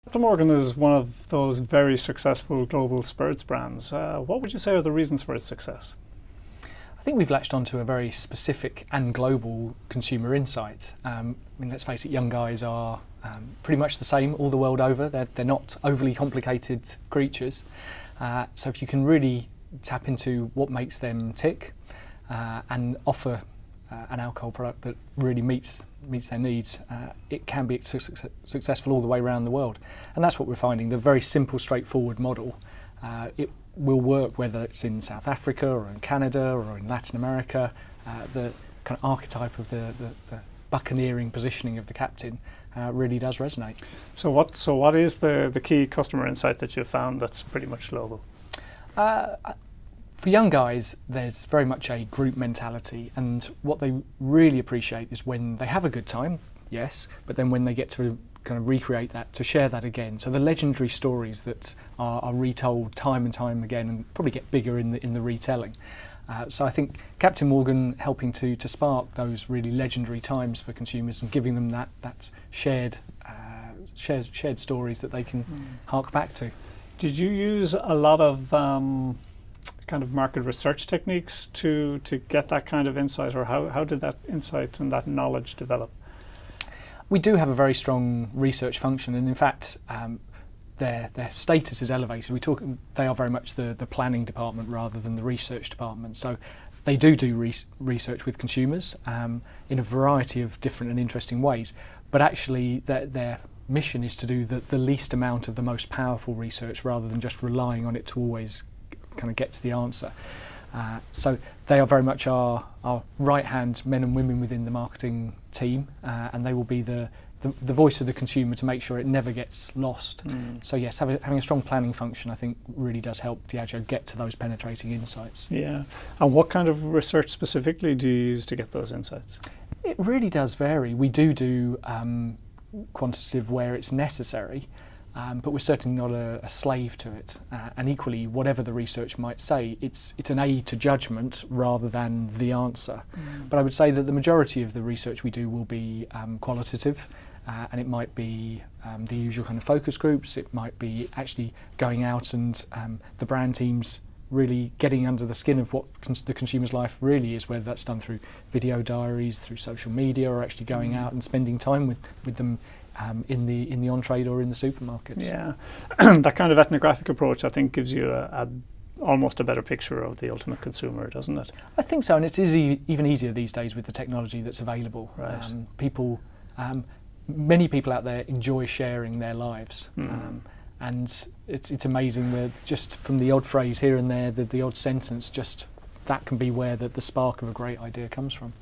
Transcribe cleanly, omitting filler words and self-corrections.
Captain Morgan is one of those very successful global spirits brands. What would you say are the reasons for its success? I think we've latched onto a very specific and global consumer insight. Let's face it, young guys are pretty much the same all the world over. They're not overly complicated creatures. So if you can really tap into what makes them tick and offer an alcohol product that really meets their needs, it can be successful all the way around the world. And that's what we're finding. The very simple, straightforward model, it will work whether it's in South Africa or in Canada or in Latin America. The kind of archetype of the buccaneering positioning of the captain really does resonate. So what is the key customer insight that you've found that's pretty much global? For young guys, there's very much a group mentality, and what they really appreciate is when they have a good time, yes, but then when they get to kind of recreate that, to share that again. So the legendary stories that are retold time and time again, and probably get bigger in the retelling. So I think Captain Morgan helping to spark those really legendary times for consumers and giving them that shared stories that they can hark back to. Did you use a lot of kind of market research techniques to get that kind of insight, or how did that insight and that knowledge develop? We do have a very strong research function, and in fact their status is elevated. They are very much the planning department rather than the research department. So they do research with consumers in a variety of different and interesting ways, but actually their mission is to do the least amount of the most powerful research rather than just relying on it to always kind of get to the answer. So they are very much our right-hand men and women within the marketing team, and they will be the voice of the consumer to make sure it never gets lost. So yes, having a strong planning function, I think, really does help Diageo get to those penetrating insights. Yeah. And what kind of research specifically do you use to get those insights? It really does vary. We do quantitative where it's necessary, but we're certainly not a slave to it. And equally, whatever the research might say, it's an aid to judgment rather than the answer. But I would say that the majority of the research we do will be qualitative, and it might be the usual kind of focus groups. It might be actually going out and the brand teams really getting under the skin of what the consumer's life really is, whether that's done through video diaries, through social media, or actually going out and spending time with them in the on-trade or in the supermarkets. Yeah, that kind of ethnographic approach, I think, gives you almost a better picture of the ultimate consumer, doesn't it? I think so, and it's even easier these days with the technology that's available. Right. Many people out there enjoy sharing their lives, and it's amazing that just from the odd phrase here and there, the odd sentence, just that can be where the spark of a great idea comes from.